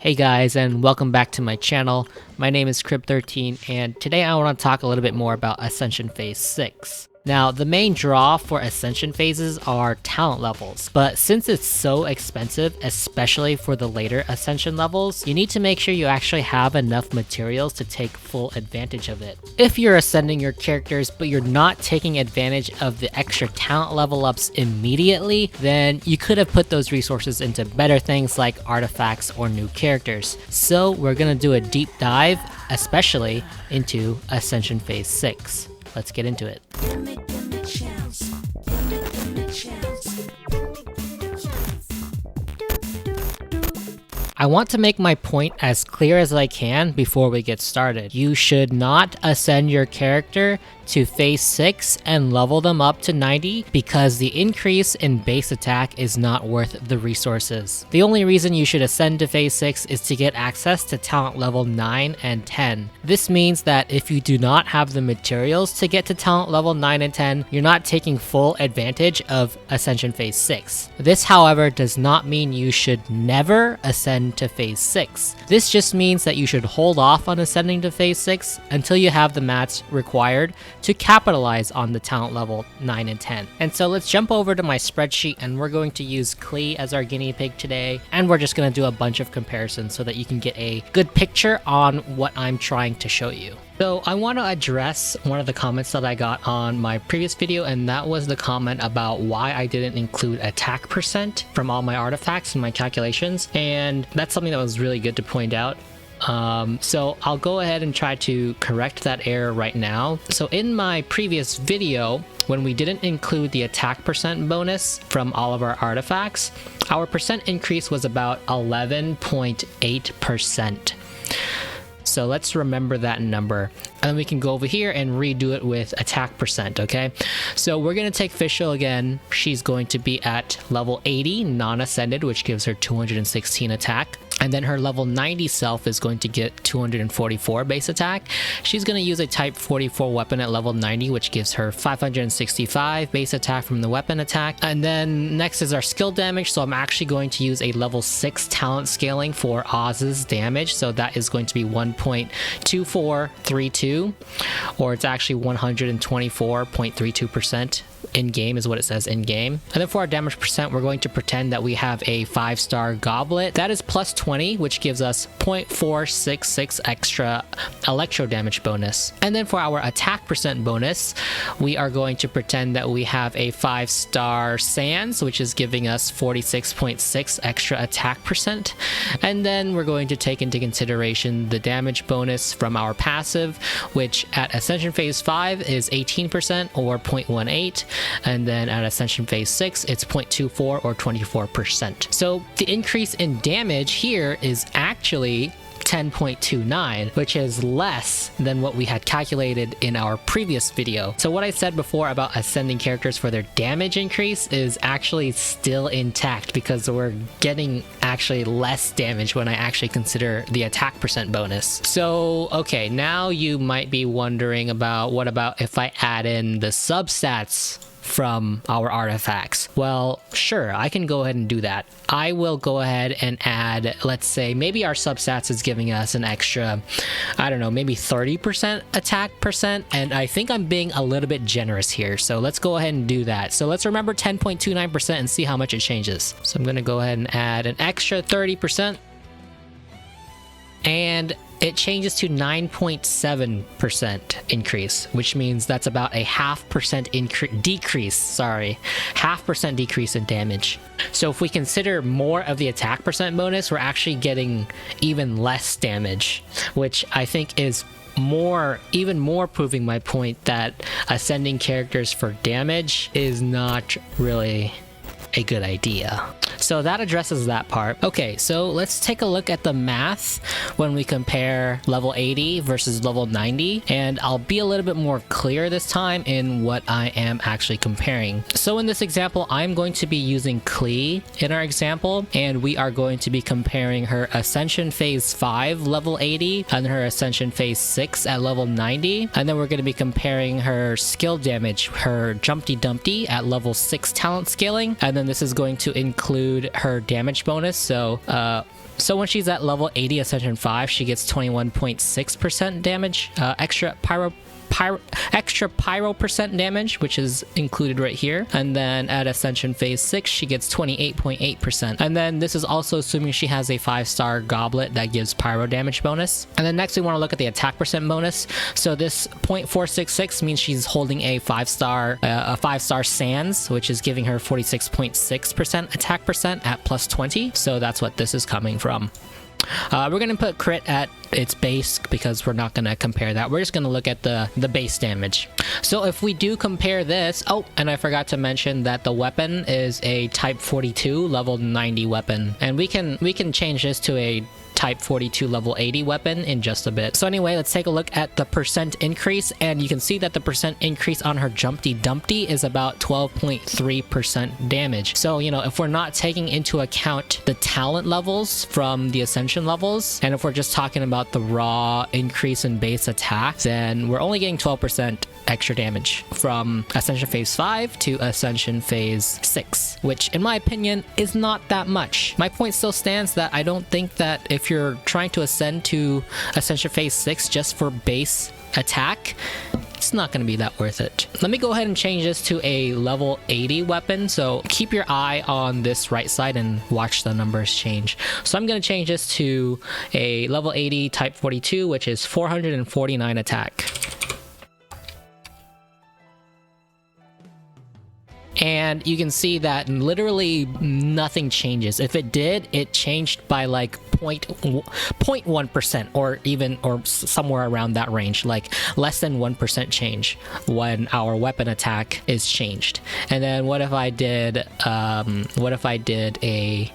Hey guys, and welcome back to my channel. My name is Crib13, and today I want to talk a little bit more about Ascension Phase 6. Now, the main draw for Ascension Phases are talent levels, but since it's so expensive, especially for the later Ascension levels, you need to make sure you actually have enough materials to take full advantage of it. If you're ascending your characters, but you're not taking advantage of the extra talent level ups immediately, then you could have put those resources into better things like artifacts or new characters. So we're gonna do a deep dive, especially into Ascension Phase 6. Let's get into it. I want to make my point as clear as I can before we get started. You should not ascend your character to phase 6 and level them up to 90 because the increase in base attack is not worth the resources. The only reason you should ascend to phase 6 is to get access to talent level 9 and 10. This means that if you do not have the materials to get to talent level 9 and 10, you're not taking full advantage of Ascension Phase 6. This, however, does not mean you should never ascend to phase 6. This just means that you should hold off on ascending to phase 6 until you have the mats required to capitalize on the talent level 9 and 10. And so let's jump over to my spreadsheet, and we're going to use Klee as our guinea pig today, and we're just going to do a bunch of comparisons so that you can get a good picture on what I'm trying to show you. So I want to address one of the comments that I got on my previous video, and that was the comment about why I didn't include attack percent from all my artifacts in my calculations, and that's something that was really good to point out. So I'll go ahead and try to correct that error right now. So in my previous video, when we didn't include the attack percent bonus from all of our artifacts, our percent increase was about 11.8%. So let's remember that number, and then we can go over here and redo it with attack percent, okay? So we're gonna take Fischl again. She's going to be at level 80, non-ascended, which gives her 216 attack. And then her level 90 self is going to get 244 base attack. She's going to use a type 44 weapon at level 90, which gives her 565 base attack from the weapon attack. And then next is our skill damage. So I'm actually going to use a level 6 talent scaling for Oz's damage. So that is going to be 1.2432, or it's actually 124.32%. In-game is what it says in-game. And then for our damage percent, we're going to pretend that we have a 5-star goblet. That is plus 20, which gives us 0.466 extra electro damage bonus. And then for our attack percent bonus, we are going to pretend that we have a 5-star sands, which is giving us 46.6 extra attack percent. And then we're going to take into consideration the damage bonus from our passive, which at Ascension Phase 5 is 18% or 0.18. And then at Ascension Phase 6, it's 0.24 or 24%. So the increase in damage here is actually 10.29, which is less than what we had calculated in our previous video. So what I said before about ascending characters for their damage increase is actually still intact, because we're getting actually less damage when I actually consider the attack percent bonus. So okay, now you might be wondering about, what about if I add in the substats from our artifacts? Well, sure, I can go ahead and do that. I will go ahead and add, let's say maybe our substats is giving us an extra, I don't know, maybe 30% attack percent, and I think I'm being a little bit generous here, so let's go ahead and do that. So let's remember 10.29% and see how much it changes. So I'm gonna go ahead and add an extra 30%, and it changes to 9.7% increase, which means that's about a half percent decrease in damage. So if we consider more of the attack percent bonus, we're actually getting even less damage, which I think is even more proving my point that ascending characters for damage is not really a good idea. So that addresses that part. Okay, so let's take a look at the math when we compare level 80 versus level 90, and I'll be a little bit more clear this time in what I am actually comparing. So in this example, I'm going to be using Klee in our example, and we are going to be comparing her Ascension Phase 5 level 80 and her Ascension Phase 6 at level 90, and then we're going to be comparing her skill damage, her Jumpty Dumpty at level 6 talent scaling, and then this is going to include her damage bonus. So So when she's at level 80 Ascension 5, she gets 21.6% damage, extra pyro percent damage, which is included right here. And then at Ascension Phase 6, she gets 28.8%. And then this is also assuming she has a 5-star goblet that gives pyro damage bonus. And then next we want to look at the attack percent bonus. So this 0.466 means she's holding a 5-star Sands, which is giving her 46.6% attack percent at plus 20. So that's what this is coming from. We're going to put crit at its base because we're not going to compare that. We're just going to look at the base damage. So if we do compare this, oh, and I forgot to mention that the weapon is a type 42 level 90 weapon, and we can change this to a type 42 level 80 weapon in just a bit. So anyway, let's take a look at the percent increase, and you can see that the percent increase on her Jumpty Dumpty is about 12.3% damage. So, you know, if we're not taking into account the talent levels from the Ascension levels, and if we're just talking about the raw increase in base attack, then we're only getting 12% extra damage from Ascension Phase 5 to Ascension Phase 6, which in my opinion is not that much. My point still stands that I don't think that if you're trying to ascend to Ascension Phase 6 just for base attack, it's not going to be that worth it. Let me go ahead and change this to a level 80 weapon. So keep your eye on this right side and watch the numbers change. So I'm going to change this to a level 80 type 42, which is 449 attack. And you can see that literally nothing changes. If it did, it changed by like 0.1% or somewhere around that range, like less than 1% change when our weapon attack is changed. And then what if I did a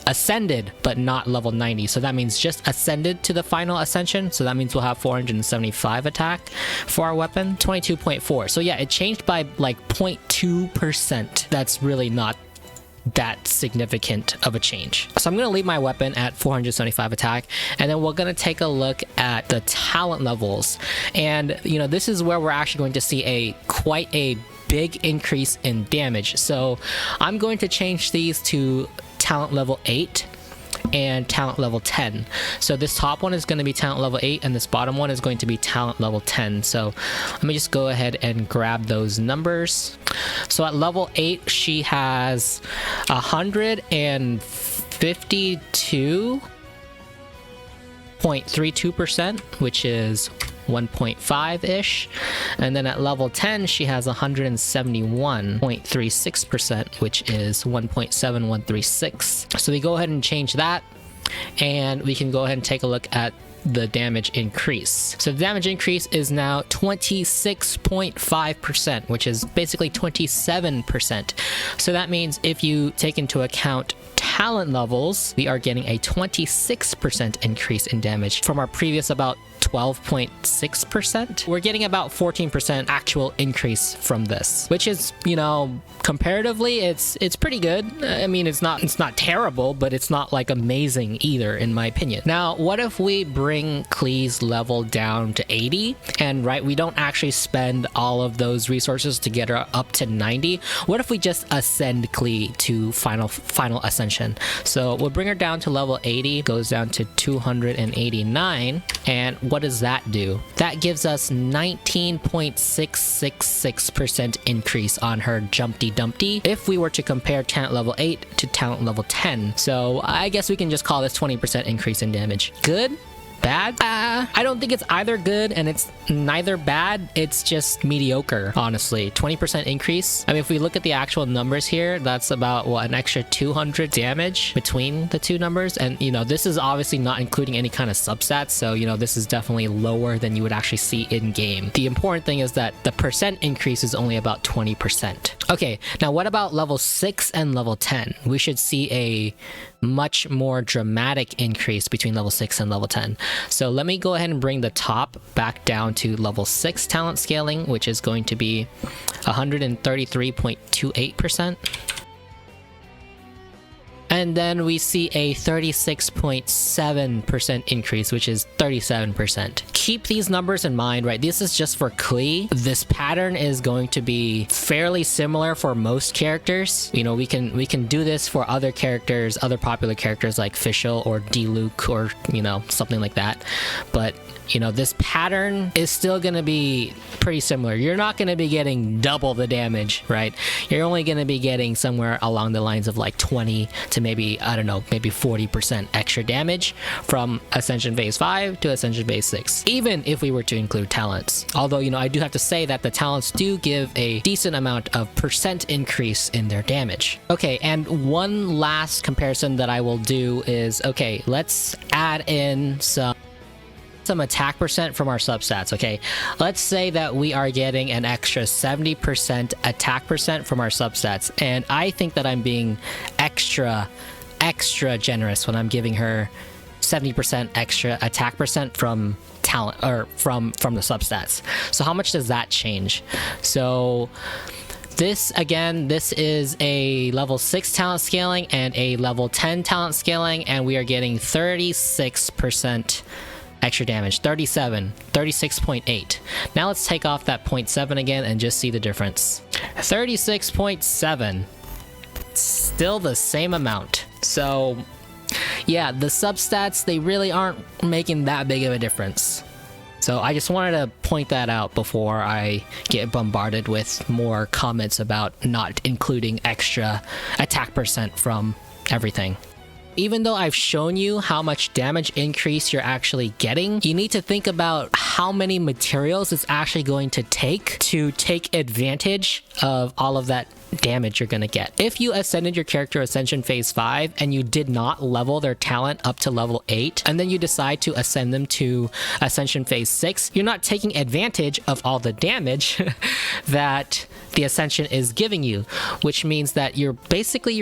ascended but not level 90? So that means just ascended to the final ascension, so that means we'll have 475 attack for our weapon, 22.4. So yeah, it changed by like 0.2%. That's really not that significant of a change. So I'm going to leave my weapon at 475 attack, and then we're going to take a look at the talent levels. And you know, this is where we're actually going to see quite a big increase in damage. So I'm going to change these to talent level 8 and talent level 10. So this top one is going to be talent level 8 and this bottom one is going to be talent level 10. So let me just go ahead and grab those numbers. So at level 8 she has 152.32%, which is 1.5-ish, and then at level 10 she has 171.36%, which is 1.7136. So we go ahead and change that, and we can go ahead and take a look at the damage increase. So the damage increase is now 26.5%, which is basically 27%. So that means if you take into account talent levels, we are getting a 26% increase in damage from our previous about 12.6%. We're getting about 14% actual increase from this, which is, you know, comparatively it's pretty good. I mean, it's not terrible, but it's not like amazing either in my opinion. Now, what if we bring Klee's level down to 80, and right, we don't actually spend all of those resources to get her up to 90? What if we just ascend Klee to final ascension? So we'll bring her down to level 80, goes down to 289, and what does that do? That gives us 19.666% increase on her Jumpty Dumpty if we were to compare talent level 8 to talent level 10. So I guess we can just call this 20% increase in damage. Good? Bad? I don't think it's either good and it's neither bad. It's just mediocre, honestly. 20% increase. I mean, if we look at the actual numbers here, that's about, what, an extra 200 damage between the two numbers. And, you know, this is obviously not including any kind of substats. So, you know, this is definitely lower than you would actually see in game. The important thing is that the percent increase is only about 20%. Okay, now what about level 6 and level 10? We should see a much more dramatic increase between level 6 and level 10. So let me go ahead and bring the top back down to level 6 talent scaling, which is going to be 133.28%. And then we see a 36.7% increase, which is 37%. keep these numbers in mind, right? This is just for Klee. This pattern is going to be fairly similar for most characters. You know, we can do this for other characters, other popular characters like Fischl or Diluc or, you know, something like that. But you know, this pattern is still going to be pretty similar. You're not going to be getting double the damage, right? You're only going to be getting somewhere along the lines of like 20 to maybe, I don't know, maybe 40% extra damage from Ascension Phase 5 to Ascension Phase 6, even if we were to include talents. Although, you know, I do have to say that the talents do give a decent amount of percent increase in their damage. Okay, and one last comparison that I will do is, okay, let's add in some attack percent from our substats. Okay, let's say that we are getting an extra 70% attack percent from our substats, and I think that I'm being extra generous when I'm giving her 70% extra attack percent from talent, or from the substats. So how much does that change? So this, again, this is a level 6 talent scaling and a level 10 talent scaling, and we are getting 36% extra damage. 36.8. Now let's take off that 0.7 again and just see the difference. 36.7. Still the same amount. So yeah, the substats, they really aren't making that big of a difference. So I just wanted to point that out before I get bombarded with more comments about not including extra attack percent from everything. Even though I've shown you how much damage increase you're actually getting, you need to think about how many materials it's actually going to take advantage of all of that damage you're gonna get. If you ascended your character Ascension Phase 5 and you did not level their talent up to level 8, and then you decide to ascend them to Ascension Phase 6, you're not taking advantage of all the damage that the Ascension is giving you, which means that you're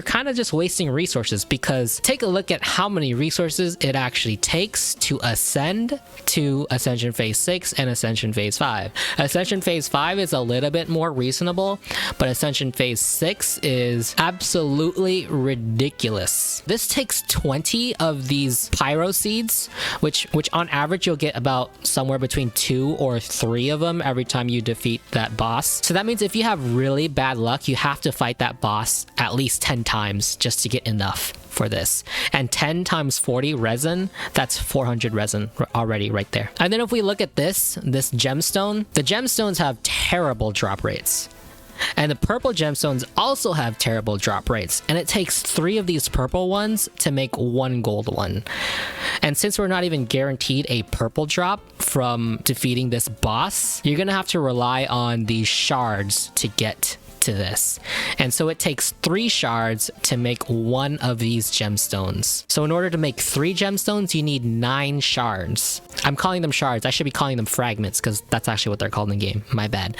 kind of just wasting resources, because take a look at how many resources it actually takes to ascend to Ascension Phase 6 and Ascension Phase 5. Ascension Phase 5 is a little bit more reasonable, but Ascension Phase 6 is absolutely ridiculous. This takes 20 of these pyro seeds, which on average you'll get about somewhere between 2 or 3 of them every time you defeat that boss. So that means if you have really bad luck, you have to fight that boss at least 10 times just to get enough for this. And 10 times 40 resin, that's 400 resin already right there. And then if we look at this gemstone, the gemstones have terrible drop rates. And the purple gemstones also have terrible drop rates, and it takes 3 of these purple ones to make 1 gold one. And since we're not even guaranteed a purple drop from defeating this boss, you're gonna have to rely on these shards to get to this. And so it takes 3 shards to make 1 of these gemstones. So in order to make 3 gemstones, you need 9 shards. I'm calling them shards. I should be calling them fragments, because that's actually what they're called in the game. My bad.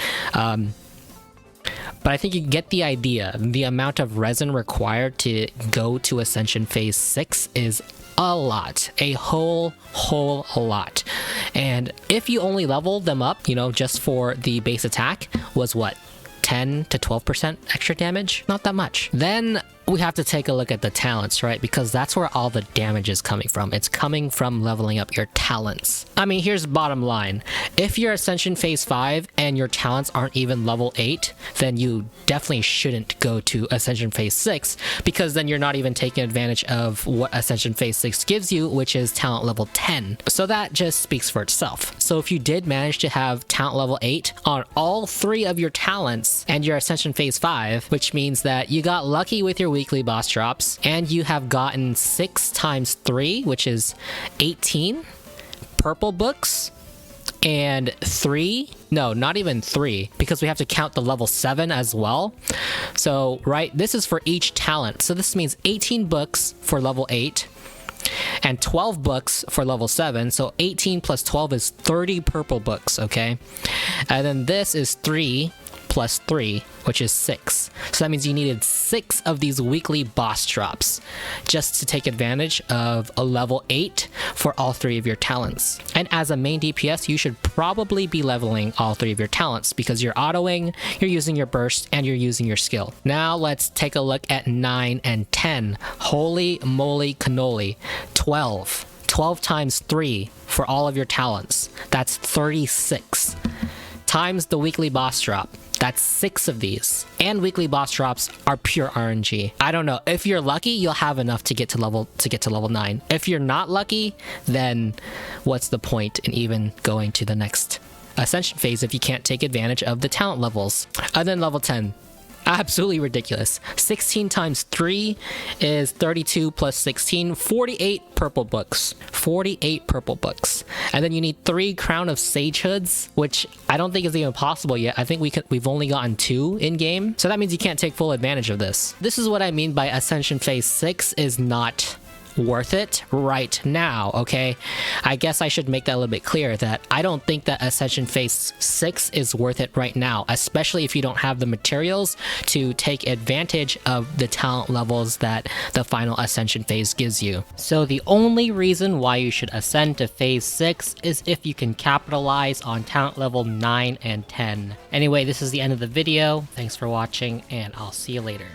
But I think you get the idea. The amount of resin required to go to Ascension Phase 6 is a lot. A whole lot. And if you only level them up, you know, just for the base attack, was what? 10 to 12% extra damage? Not that much. Then we have to take a look at the talents, right? Because that's where all the damage is coming from. It's coming from leveling up your talents. I mean, here's the bottom line. If you're Ascension Phase 5 and your talents aren't even level 8, then you definitely shouldn't go to Ascension Phase 6, because then you're not even taking advantage of what Ascension Phase 6 gives you, which is talent level 10. So that just speaks for itself. So if you did manage to have talent level 8 on all 3 of your talents and you're Ascension Phase 5, which means that you got lucky with your weekly boss drops, and you have gotten 6 times 3, which is 18 purple books, and 3, no, not even 3, because we have to count the level 7 as well. So, right, this is for each talent. So this means 18 books for level 8, and 12 books for level 7. So 18 plus 12 is 30 purple books, okay? And then this is 3 plus 3, which is 6. So that means you needed 6 of these weekly boss drops just to take advantage of a level 8 for all 3 of your talents. And as a main DPS, you should probably be leveling all 3 of your talents, because you're autoing, you're using your burst, and you're using your skill. Now let's take a look at 9 and 10. Holy moly cannoli. 12 times 3, for all of your talents. That's 36. Times the weekly boss drop. That's 6 of these. And weekly boss drops are pure RNG. I don't know. If you're lucky, you'll have enough to get to level 9. If you're not lucky, then what's the point in even going to the next Ascension Phase if you can't take advantage of the talent levels? And then level 10. Absolutely ridiculous. 16 times 3 is 32 plus 16, 48 purple books. 48 purple books. And then you need 3 Crown of Sage Hoods, which I don't think is even possible yet. I think we've only gotten 2 in game. So that means you can't take full advantage of this. This is what I mean by Ascension Phase 6 is not worth it right now, okay? I guess I should make that a little bit clear that I don't think that Ascension Phase 6 is worth it right now, especially if you don't have the materials to take advantage of the talent levels that the final Ascension Phase gives you. So the only reason why you should ascend to Phase 6 is if you can capitalize on talent level 9 and 10. Anyway, this is the end of the video. Thanks for watching, and I'll see you later.